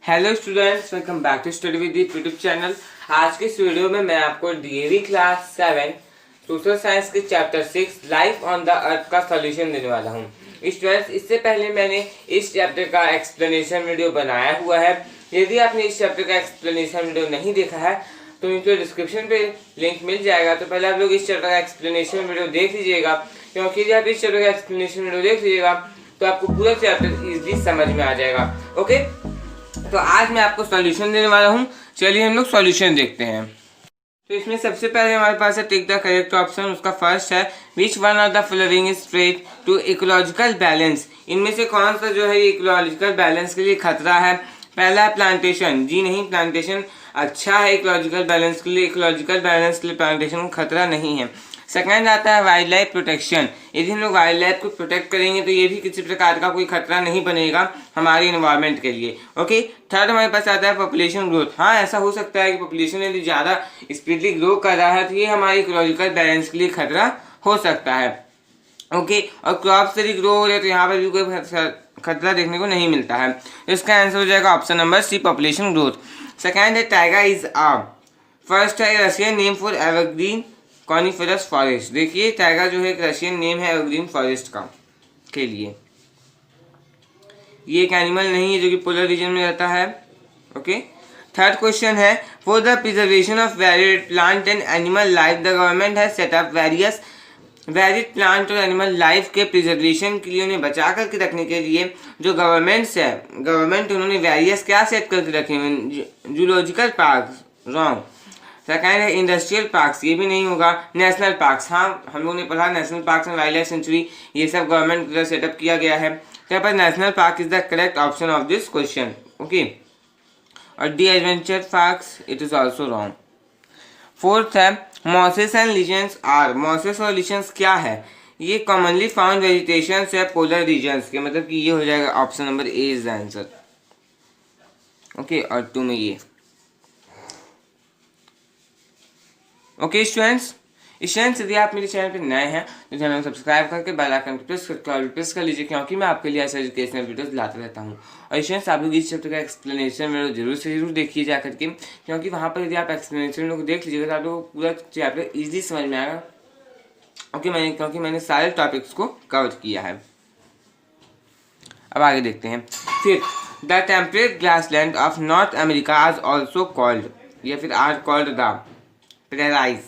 Hello students, welcome back to study with YouTube channel. आज के इस वीडियो में मैं आपको डीएवी क्लास 7 सोशल साइंस के chapter 6 life on the earth का सॉल्यूशन देने वाला हूं। स्टूडेंट्स, इससे पहले मैंने इस चैप्टर का एक्सप्लेनेशन वीडियो बनाया हुआ है। यदि आपने इस चैप्टर का एक्सप्लेनेशन वीडियो नहीं देखा है तो नीचे डिस्क्रिप्शन पे लिंक मिल जाएगा। तो पहले आप लोग इस चैप्टर का एक्सप्लेनेशन वीडियो देख लीजिएगा, क्योंकि यदि आप इस चैप्टर का एक्सप्लेनेशन वीडियो देख लीजिएगा तो आपको पूरा चैप्टर इजीली समझ में आ जाएगा। ओके, तो आज मैं आपको सॉल्यूशन देने वाला हूं। चलिए हम लोग सॉल्यूशन देखते हैं। तो इसमें सबसे पहले हमारे पास है टिक द करेक्ट ऑप्शन। उसका फर्स्ट है which one of the following is threat to ecological balance. इनमें से कौन सा जो है इकोलॉजिकल बैलेंस के लिए खतरा है। पहला है प्लांटेशन। जी नहीं, प्लांटेशन अच्छा है इकोलॉजिकल बैलेंस के लिए। इकोलॉजिकल बैलेंस के लिए प्लांटेशन का खतरा नहीं है। सेकंड आता है वाइल्ड लाइफ प्रोटेक्शन। यदि हम लोग वाइल्ड लाइफ को प्रोटेक्ट करेंगे तो ये भी किसी प्रकार का कोई खतरा नहीं बनेगा हमारे इन्वायरमेंट के लिए। ओके, थर्ड हमारे पास आता है पॉपुलेशन ग्रोथ। हाँ, ऐसा हो सकता है कि पॉपुलेशन यदि ज़्यादा स्पीडली ग्रो कर रहा है तो ये हमारे इकोलॉजिकल बैलेंस के लिए खतरा हो सकता है। ओके, और क्रॉप्स यदि ग्रो हो रहे तो यहाँ पर भी कोई खतरा देखने को नहीं मिलता है। इसका आंसर हो जाएगा option number C, population growth. Second है टाइगा इज आ। फर्स्ट है Russian name for evergreen coniferous forest. देखिए, टाइगर जो है एक रशियन नेम है एवरग्रीन फॉरेस्ट का के लिए। ये एक एनिमल नहीं है जो कि पोलर रीजन में रहता है। ओके, थर्ड क्वेश्चन है for the preservation of varied plant and animal life the government has set up various varied plant और एनिमल लाइफ के प्रिजर्वेशन के लिए, उन्हें बचा करके रखने के लिए जो गवर्नमेंट उन्होंने वेरियस क्या सेट करके रखे हैं। Zoological park, wrong. सेकेंड है इंडस्ट्रियल पार्क्स, ये भी नहीं होगा। नेशनल पार्क्स, हाँ हम लोगों ने पढ़ा national parks and wild life sanctuary, ये सब गवर्नमेंट द्वारा सेटअप किया गया है। यहाँ पर national park is the correct option of this question. Okay, और the adventure parks it is also wrong. Fourth है mosses and lichens are. Mosses और लिजेंड्स क्या है? ये कॉमनली फाउंड वेजिटेशन है पोलर रीजन्स के, मतलब कि ये हो जाएगा option number A is the answer. Okay, और 2 में ये। ओके स्टूडेंट्स, यदि आप मेरे चैनल पर नए हैं तो चैनल को सब्सक्राइब करके बेल आइकन को प्रेस कर लीजिए, क्योंकि मैं आपके लिए ऐसे एजुकेशनल वीडियोस लाता रहता हूँ। और स्टूडेंट्स, आप लोग इस चैप्टर का एक्सप्लेनेशन वीडियो जरूर से जरूर देखिए जा करके, क्योंकि वहाँ पर यदि आप एक्सप्लेनेशन वीडियो को देख लीजिएगा तो आप लोगों को पूरा चैप्टर ईजिली समझ में आएगा। ओके, क्योंकि मैंने सारे टॉपिक्स को कवर किया है। अब आगे देखते हैं। फिर the temperate grassland of north America आज ऑल्सो कॉल्ड, या फिर आर कॉल्ड द प्रेराइज।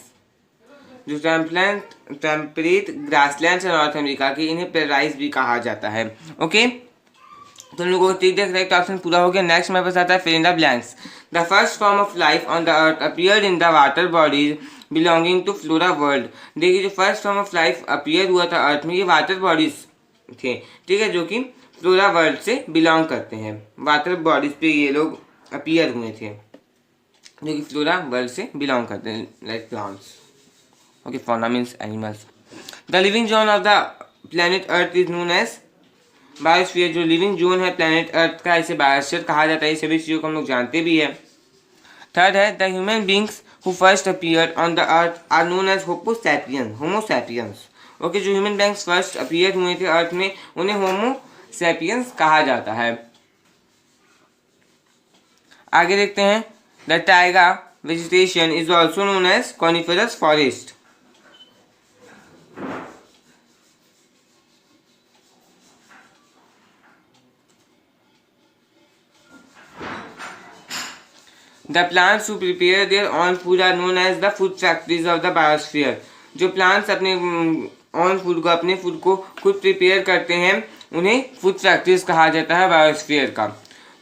जो टेम्परेट ग्रासलैंड है नॉर्थ अमेरिका की, इन्हें प्रेराइज भी कहा जाता है। ओके, तो हम लोगों को करेक्ट ऑप्शन पूरा हो गया। नेक्स्ट मेरे पास आता है fill in the blanks. The first form of life on the earth appeared in the water bodies belonging to flora world. देखिए, जो first form of life appear हुआ था अर्थ में, ये वाटर बॉडीज थे, ठीक है, जो कि फ्लोरा वर्ल्ड से बिलोंग करते हैं। वाटर बॉडीज पे ये लोग अपीयर हुए थे जो कि फ्लोरा वर्ल्ड से बिलोंग करते हैं, like plants. Okay, fauna means animals. The living zone of the planet earth is known as biosphere. जो लिविंग जोन है प्लेनेट अर्थ का, इसे बायोस्फीयर कहा जाता है। ये सभी चीज़ों को हम लोग जानते भी है। थर्ड है the human beings who first appear on the earth are known as homo sapiens. Okay, जो ह्यूमन बींग्स फर्स्ट अपीयर हुए थे अर्थ में, उन्हें होमोसैपियंस कहा जाता है। आगे देखते हैं। The taiga vegetation is also known as coniferous forest. The plants who prepare their own food are known as the food factories of the biosphere. जो plants अपने own food को, अपने food को खुद prepare करते हैं, उन्हें food factories कहा जाता है बायोस्फीयर का।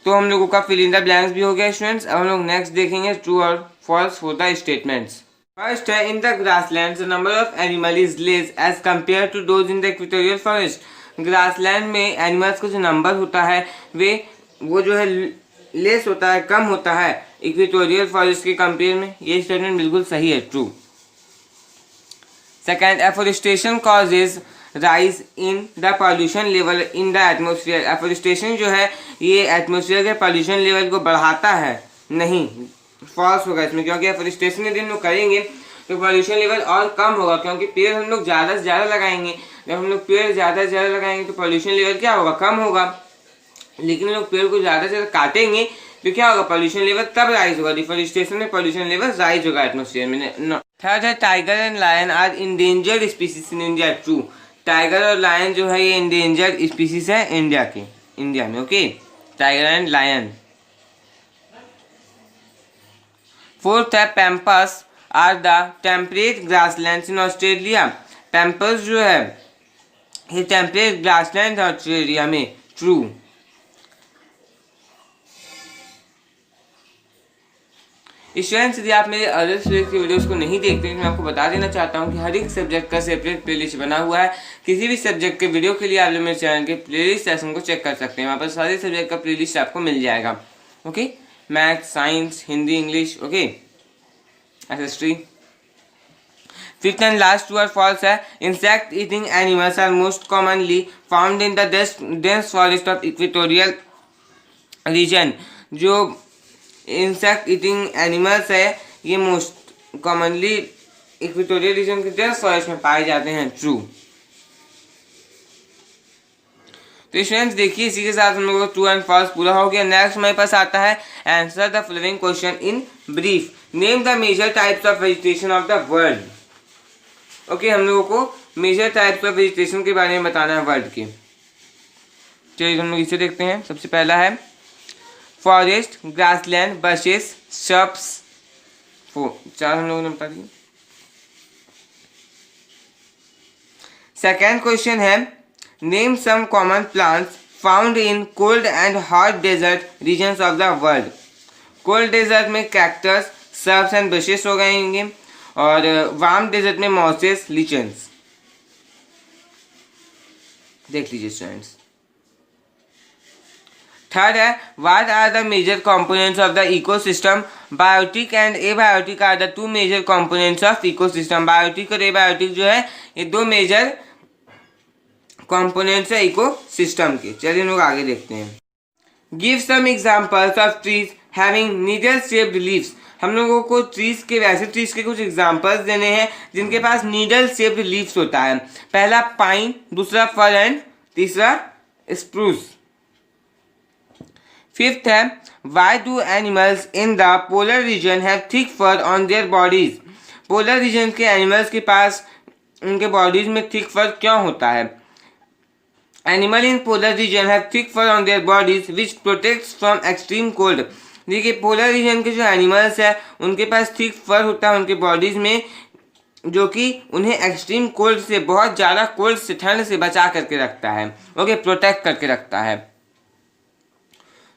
तो हम लोगों का फिल इन द ब्लैंक्स भी हो गया स्टूडेंट्स। अब हम लोग नेक्स्ट देखेंगे ट्रू और false for the statements. First है in the grassland the number of animal is less as compare to those in the equatorial forest. Grassland में एनिमल्स का जो नंबर होता है वो जो है लेस होता है, कम होता है इक्वेटोरियल फॉरेस्ट के कंपेयर में। ये स्टेटमेंट बिल्कुल सही है, true. Second, afforestation causes rise in the pollution level in the atmosphere. Afforestation जो है ये एटमोसफियर के पॉल्यूशन लेवल को बढ़ाता है, नहीं, फॉल्स होगा इसमें, क्योंकि एफोरेस्टेशन यदि हम लोग करेंगे तो पॉल्यूशन लेवल और कम होगा, क्योंकि पेड़ हम लोग ज़्यादा से ज़्यादा लगाएंगे। जब हम लोग पेड़ ज़्यादा से ज़्यादा लगाएंगे तो पॉल्यूशन लेवल क्या होगा, कम होगा। लेकिन लोग पेड़ को ज़्यादा से ज़्यादा काटेंगे तो क्या होगा, पॉल्यूशन लेवल तब राइज होगा, डिफोरेस्टेशन में पॉल्यूशन लेवल राइज होगा एटमोसफियर में। थर्ड है tiger and lion are endangered species in India. True, tiger और लायन जो है ये इंडेंजर्ड स्पीसीज है इंडिया में। Okay, tiger and lion. Fourth है pampas are the temperate grasslands in Australia. Pampas जो है ये टेम्परेट ग्रासलैंड है ऑस्ट्रेलिया में। ट्रू। स्टूडेंट्स, यदि आप मेरे अदर सब्जेक्ट की वीडियोस को नहीं देखते हैं तो मैं आपको बता देना चाहता हूं कि हर एक सब्जेक्ट का सेपरेट प्लेलिस्ट बना हुआ है। किसी भी सब्जेक्ट के वीडियो के लिए आप लोग मेरे चैनल के प्लेलिस्ट सेक्शन को चेक कर सकते हैं, वहाँ पर सारे सब्जेक्ट का प्लेलिस्ट आपको मिल जाएगा। Okay, math, science, Hindi, English, okay, history. Fifth and last true और फॉल्स है insect eating animals are most commonly found in the dense forest of equatorial region. जो इंसेक्ट ईटिंग एनिमल्स है ये मोस्ट कॉमनली इक्वेटोरियल रीजन के dense forest में पाए जाते हैं। ट्रू। तो स्टूडेंट्स देखिए, इसी के साथ हम लोगों को ट्रू एंड फॉल्स पूरा हो गया। नेक्स्ट हमारे पास आता है answer the following question in brief. Name the major types of vegetation of the world. Okay, हम लोगों को मेजर टाइप्स ऑफ वेजिटेशन के बारे में बताना है वर्ल्ड के। चलिए हम लोग इसे देखते हैं। सबसे पहला है फॉरेस्ट, ग्रासलैंड, बशेस, श्रब्स। चार हम लोगों ने बता दिए। सेकेंड क्वेश्चन है name some common plants found in cold and hot desert regions of the world. Cold desert में कैक्टस, श्रब्स एंड बशेस हो गएंगे, और वार्म डेजर्ट में मॉसेस, लिचन्स। देख लीजिए स्टूडेंट्स। थर्ड है what are the major components of the ecosystem. Biotic and abiotic are the two major components of ecosystem. Biotic और abiotic जो है ये दो मेजर कंपोनेंट्स है इकोसिस्टम के। चलिए हम लोग आगे देखते हैं। Give some examples of trees having needle shaped leaves. हम लोगों को ट्रीज के, वैसे ट्रीज के कुछ एग्जांपल्स देने हैं जिनके पास नीडल शेप्ड लीव्स होता है। पहला पाइन, दूसरा फर एंड तीसरा स्प्रूस। फिफ्थ है why do animals in the polar region have thick fur on their bodies. Polar region के एनिमल्स के पास उनके बॉडीज में थिक फर क्यों होता है। Animal in polar region have thick fur on their bodies which protects from extreme cold. देखिए polar region के जो एनिमल्स है उनके पास थिक फर होता है उनके बॉडीज में, जो कि उन्हें एक्सट्रीम कोल्ड से, बहुत ज़्यादा कोल्ड से, ठंड से बचा करके रखता है। ओके, प्रोटेक्ट करके रखता है।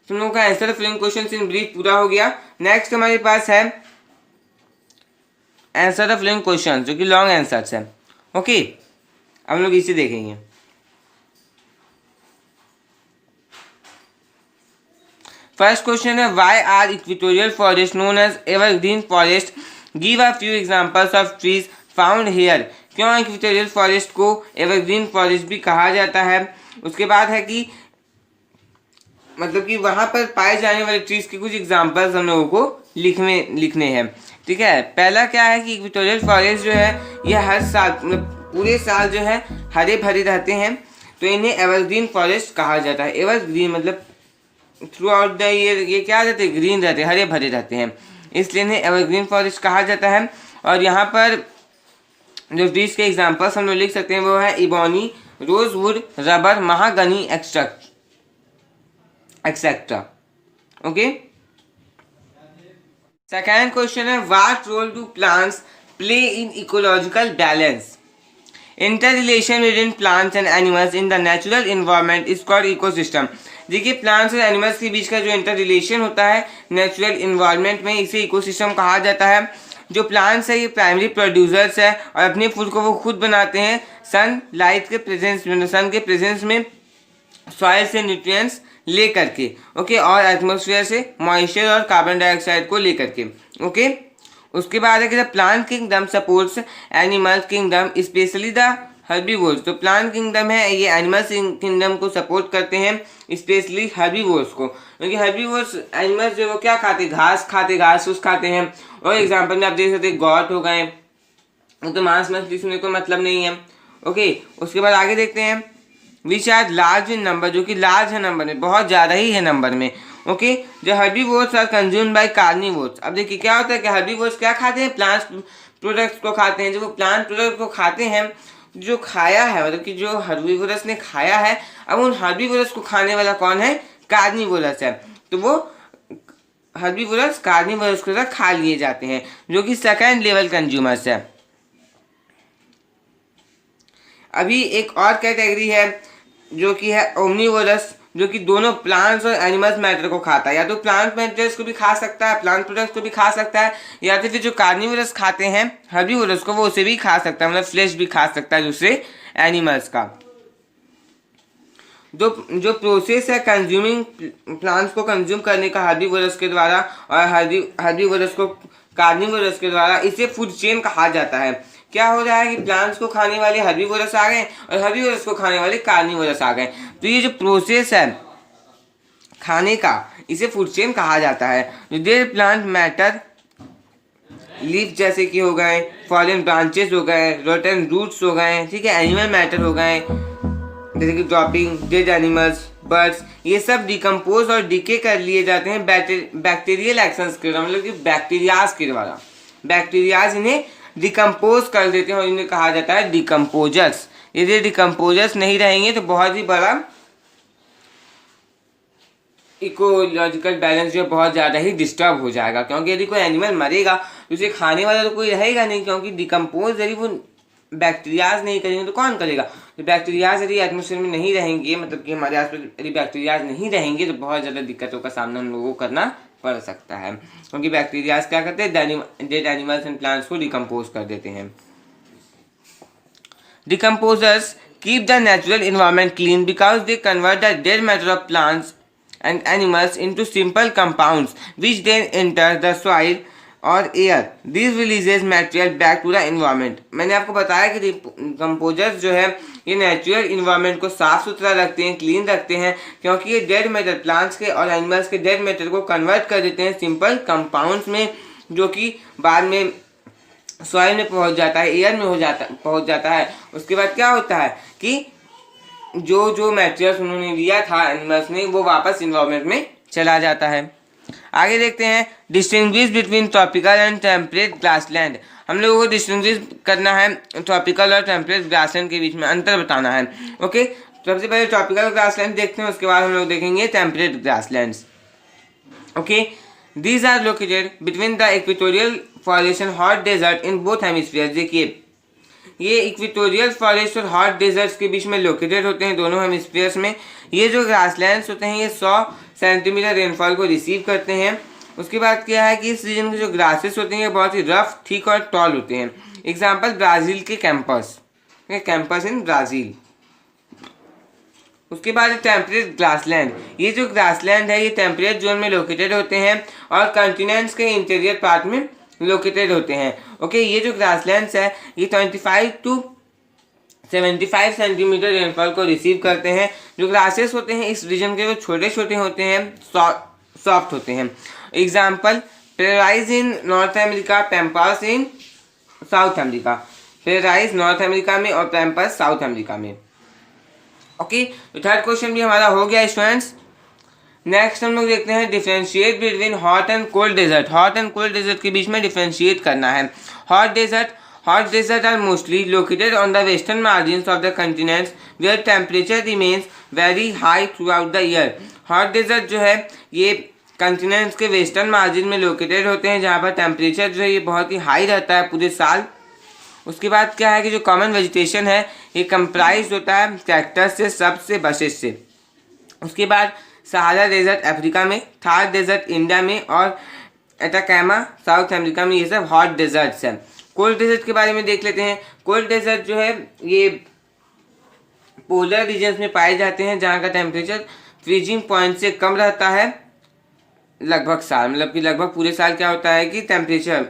तुम लोगों का answer filling question in brief पूरा हो गया। नेक्स्ट हमारे पास है आंसर द फॉलोइंग क्वेश्चन, जो कि लॉन्ग आंसर्स है। ओके, हम लोग इसे देखेंगे। फर्स्ट क्वेश्चन है why are equatorial forest known as evergreen forest. Give a few examples of trees found here. क्यों इक्वेटोरियल फॉरेस्ट को एवरग्रीन फॉरेस्ट भी कहा जाता है। उसके बाद है कि मतलब कि वहाँ पर पाए जाने वाले ट्रीज के कुछ एग्जांपल्स हम लोगों को लिखने हैं। ठीक है, पहला क्या है कि इक्वेटोरियल फॉरेस्ट जो है ये हर साल, पूरे साल जो है हरे भरे रहते हैं, तो इन्हें एवरग्रीन फॉरेस्ट कहा जाता है। एवरग्रीन मतलब थ्रू आउट द ईयर ये क्या रहते हैं, ग्रीन रहते हैं, हरे भरे रहते हैं, इसलिए इन्हें एवरग्रीन फॉरेस्ट कहा जाता है। और यहाँ पर जो ट्रीज के एग्जांपल्स हम लोग लिख सकते हैं वो है ebony, rosewood, rubber, mahogany, etcetera. Okay, second question है what role do plants play in ecological balance. Interrelation with plants and animals in the natural environment is called ecosystem. देखिए प्लांट्स और एनिमल्स के बीच का जो inter relation होता है natural environment में, इसे इकोसिस्टम कहा जाता है। जो प्लांट्स है ये प्राइमरी प्रोड्यूसर्स है और अपने फूड को वो खुद बनाते हैं सन लाइट के प्रेजेंस में, सन के प्रेजेंस में, सॉइल से न्यूट्रिएंट्स ले करके। ओके, और एटमॉस्फेयर से मॉइस्चर और कार्बन डाइऑक्साइड को ले करके। ओके, उसके बाद है कि the plant kingdom supports animal kingdom specially the herbivores. तो प्लांट किंगडम है ये एनिमल किंगडम को सपोर्ट करते हैं, स्पेशली हर्बीवोर्स को, क्योंकि हर्बीवोर्स एनिमल्स जो वो क्या खाते, घास खाते, घास फूस खाते हैं। और एग्जाम्पल में आप देख सकते गॉट हो गए, तो मांस मछली सुनने को मतलब नहीं है। ओके, उसके बाद आगे देखते हैं which are large in number, जो कि लार्ज है नंबर में, बहुत ज़्यादा ही है नंबर में। ओके, जो herbivores are consumed by carnivores. अब देखिए क्या होता है कि हर्बीवोर्स क्या खाते हैं, प्लांट प्रोडक्ट्स को खाते हैं। जब वो प्लांट प्रोडक्ट को खाते हैं, जो खाया है मतलब कि जो हर्बीवोरस ने खाया है, अब उन हर्बीवोरस को खाने वाला कौन है, कार्निवोरस है। तो वो हर्बीवोरस कार्निवोरस को खा लिए जाते हैं, जो कि सेकेंड लेवल कंज्यूमर्स है। अभी एक और कैटेगरी है जो कि है ओमनीवोरस, जो कि दोनों प्लांट्स और एनिमल्स मैटर को खाता है। या तो प्लांट मैटर्स को भी खा सकता है, प्लांट प्रोडक्ट्स को भी खा सकता है, या तो फिर जो कार्निवोरस खाते हैं हर्बीवोरस को, वो उसे भी खा सकता है, मतलब फ्लेश भी खा सकता है दूसरे एनिमल्स का। जो प्रोसेस है कंज्यूमिंग प्लांट्स को कंज्यूम करने का हर्बीवोरस के द्वारा और हर्बीवोरस को कार्निवोरस के द्वारा, इसे फूड चेन कहा जाता है। क्या हो रहा है कि प्लांट्स को खाने वाले हर्बीवोरस आ गए और हर्बीवोरस को खाने वाले कार्निवोरस आ गए। तो ये जो प्रोसेस है खाने का, इसे फूड चेन कहा जाता है। जो देयर प्लांट मैटर लीफ जैसे कि हो गए, फॉलन ब्रांचेस हो गए, रोटन रूट्स हो गए, ठीक है, एनिमल मैटर हो गए जैसे कि ड्रॉपिंग, डेड एनिमल्स, बर्ड्स, ये सब डिकम्पोज और डिके कर लिए जाते हैं बैक्टीरियल एक्शंस के द्वारा, मतलब कि बैक्टीरियाज के द्वारा। बैक्टीरियाज इन्हें डिकम्पोज कर देते हैं और इन्हें कहा जाता है डिकम्पोजर्स। यदि डिकम्पोजर्स नहीं रहेंगे तो बहुत ही बड़ा इकोलॉजिकल बैलेंस जो बहुत ज़्यादा ही डिस्टर्ब हो जाएगा, क्योंकि यदि कोई एनिमल मरेगा तो उसे खाने वाला तो कोई रहेगा नहीं, क्योंकि डिकम्पोज यदि वो बैक्टीरियाज नहीं करेंगे तो कौन करेगा। तो बैक्टीरियाज यदि एटमोसफेयर में नहीं रहेंगे, मतलब कि हमारे आसपास यदि बैक्टीरियाज नहीं रहेंगे तो बहुत ज़्यादा दिक्कतों का सामना हम लोगों को करना पड़ सकता है, क्योंकि बैक्टीरियाज क्या करते हैं, डेड एनिमल्स एंड प्लांट्स को डिकम्पोज कर देते हैं। Decomposers keep the natural environment clean because they convert the dead matter of plants and animals into simple compounds which then enter the soil or air. This releases material back to the environment. मैंने आपको बताया कि decomposers जो है ये natural environment को साफ सुथरा रखते हैं, क्लीन रखते हैं, क्योंकि ये डेड मैटर प्लांट्स के और एनिमल्स के डेड मैटर को कन्वर्ट कर देते हैं सिंपल कंपाउंड्स में, जो कि बाद में सॉइल में पहुंच जाता है, एयर में पहुंच जाता है। उसके बाद क्या होता है कि जो मैटेरियल्स उन्होंने लिया था एनिमल्स ने, वो वापस इन्वायरमेंट में चला जाता है। आगे देखते हैं distinguish between tropical and temperate grassland. हम लोगों को डिस्टिंग्विश करना है ट्रॉपिकल और टेम्परेट ग्रासलैंड के बीच में अंतर बताना है। ओके, सबसे पहले ट्रॉपिकल ग्रासलैंड देखते हैं, उसके बाद हम लोग देखेंगे temperate grasslands. Okay, these are located between the equatorial forest and hot desert in both hemisphere. देखिए ये इक्वेटोरियल फॉरेस्ट और हॉट डेजर्ट्स के बीच में लोकेटेड होते हैं, दोनों हेमिस्फीयर्स में। ये जो ग्रासलैंड्स होते हैं ये 100 सेंटीमीटर रेनफॉल को रिसीव करते हैं। उसके बाद क्या है कि इस रीजन के जो ग्रासेस होते हैं ये बहुत ही रफ, थिक और टॉल होते हैं। एग्जाम्पल ब्राज़ील के कैंपस इन ब्राज़ील। उसके बाद टेम्परेट ग्रासलैंड। ये जो ग्रासलैंड है ये टेम्परेट जोन में लोकेटेड होते हैं और कंटिनेंट्स के इंटीरियर पार्ट में लोकेटेड होते हैं। ओके, ये जो ग्रासलैंड्स है ये 25 to 75 सेंटीमीटर रेनफॉल को रिसीव करते हैं। जो ग्रासेस होते हैं इस रीजन के वो छोटे छोटे होते हैं, सॉफ्ट होते हैं। एग्जाम्पल प्रेराइज इन नॉर्थ अमेरिका, पैम्पास इन साउथ अमेरिका। प्रेराइज नॉर्थ अमेरिका में और पैम्पास साउथ अमेरिका में। ओके, तो थर्ड क्वेश्चन भी हमारा हो गया स्टूडेंट्स। नेक्स्ट हम लोग देखते हैं differentiate between hot and cold desert. Hot and cold desert के बीच में डिफरेंशिएट करना है। Hot desert are mostly located on the western margins of the continents where temperature remains very high throughout the year. Hot desert जो है ये continents के western margin में लोकेटेड होते हैं, जहाँ पर टेम्परेचर जो है ये बहुत ही हाई रहता है पूरे साल। उसके बाद क्या है कि जो कॉमन वेजिटेशन है ये कंप्राइज होता है कैक्टस से, सबसे, बसेस से। उसके बाद सहारा डेजर्ट अफ्रीका में, थार डेजर्ट इंडिया में और एटाकामा साउथ अमेरिका में, ये सब हॉट डेजर्ट्स हैं। कोल्ड डेजर्ट के बारे में देख लेते हैं। कोल्ड डेजर्ट जो है ये पोलर रीजन्स में पाए जाते हैं, जहाँ का टेम्परेचर फ्रीजिंग पॉइंट से कम रहता है लगभग साल, मतलब कि लगभग पूरे साल क्या होता है कि टेम्परेचर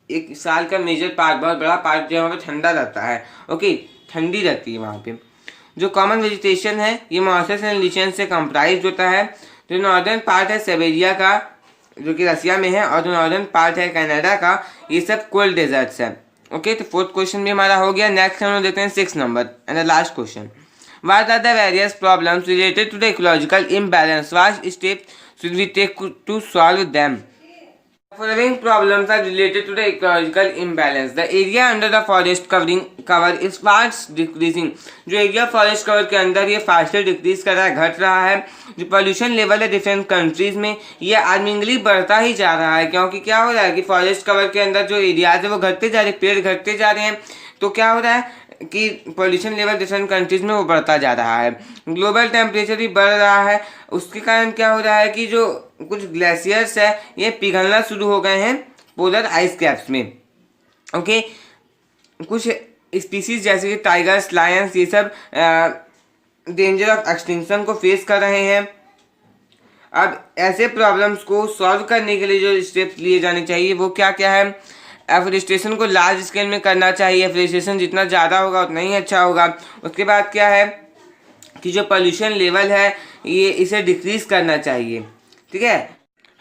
एक साल का मेजर पार्ट, बहुत बड़ा पार्ट जो है वहाँ पे ठंडा रहता है। ओके, ठंडी रहती है वहाँ पे। जो कॉमन वेजिटेशन है ये मॉसेस एंड लिचेन से कंप्राइज होता है। जो नॉर्दर्न पार्ट है साइबेरिया का, जो कि रसिया में है, और जो नॉर्दर्न पार्ट है कनाडा का, ये सब कोल्ड डेजर्ट्स है। ओके, तो फोर्थ क्वेश्चन भी हमारा हो गया। नेक्स्ट हम लोग देखते हैं 6 number and the last question. What are the various problems related to the ecological imbalance? What steps should we take to solve them? Following problems are related to the ecological imbalance. The area under the forest cover is fast decreasing. जो area forest cover के अंदर ये faster decrease कर रहा है, घट रहा है. जो पोल्यूशन लेवल है डिफरेंट कंट्रीज में ये आर्मिंगली बढ़ता ही जा रहा है, क्योंकि क्या हो रहा है कि फॉरेस्ट कवर के अंदर जो एरियाज है वो घटते जा रहे हैं, पेड़ घटते जा रहे हैं. तो क्या हो रहा है कि पोल्यूशन लेवल डिफरेंट कंट्रीज में वो बढ़ता जा रहा है. ग्लोबल टेम्परेचर भी बढ़ रहा है. उसके कारण क्या हो रहा है कि जो कुछ ग्लेशियर्स है ये पिघलना शुरू हो गए हैं पोलर आइस कैप्स में. ओके, कुछ स्पीसीज जैसे कि टाइगर्स, लायंस, ये सब डेंजर ऑफ एक्सटिंक्शन को फेस कर रहे हैं. अब ऐसे प्रॉब्लम्स को सॉल्व करने के लिए जो स्टेप्स लिए जाने चाहिए वो क्या क्या है. एफोरेस्टेशन को लार्ज स्केल में करना चाहिए. एफोरेस्टेशन जितना ज़्यादा होगा उतना ही अच्छा होगा. उसके बाद क्या है कि जो पोल्यूशन लेवल है ये इसे डिक्रीज करना चाहिए. ठीक है,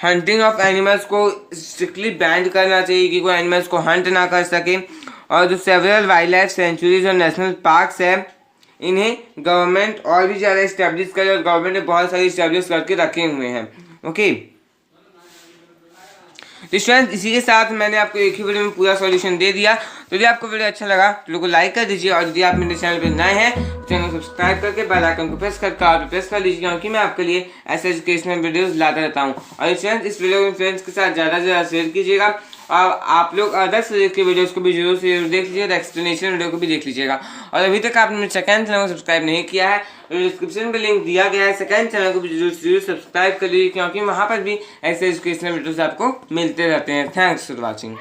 हंटिंग ऑफ एनिमल्स को स्ट्रिक्टली बैन करना चाहिए कि कोई एनिमल्स को हंट ना कर सके. और जो सेवरल वाइल्ड लाइफ सेंचुरीज और नेशनल पार्क्स है इन्हें गवर्नमेंट और भी ज़्यादा इस्टेब्लिश करे, और गवर्नमेंट ने बहुत सारी इस्टेब्लिश करके रखे हुए हैं. ओके, तो स्टूडेंट्स इसी के साथ मैंने आपको एक ही वीडियो में पूरा सॉल्यूशन दे दिया. तो यदि आपको वीडियो अच्छा लगा तो वीडियो को लाइक कर दीजिए, और यदि आप मेरे चैनल पर नए हैं तो चैनल को सब्सक्राइब करके बेल आइकन को प्रेस करके आप प्रेस कर लीजिए, क्योंकि मैं आपके लिए ऐसे एजुकेशनल वीडियोस लाता रहता हूँ. और स्टूडेंट्स इस वीडियो को फ्रेंड्स के साथ ज़्यादा से ज़्यादा शेयर कीजिएगा, और आप लोग अदर सब्जेक्ट के वीडियोस को भी जरूर से देख लीजिएगा, एक्सप्लेनेशन वीडियो को भी देख लीजिएगा. और अभी तक आपने मेरे सेकंड चैनल को सब्सक्राइब नहीं किया है तो डिस्क्रिप्शन में लिंक दिया गया है, सेकंड चैनल को भी जरूर सब्सक्राइब कर लीजिए, क्योंकि वहाँ पर भी ऐसे एजुकेशनल वीडियोस आपको मिलते रहते हैं. Thanks for watching.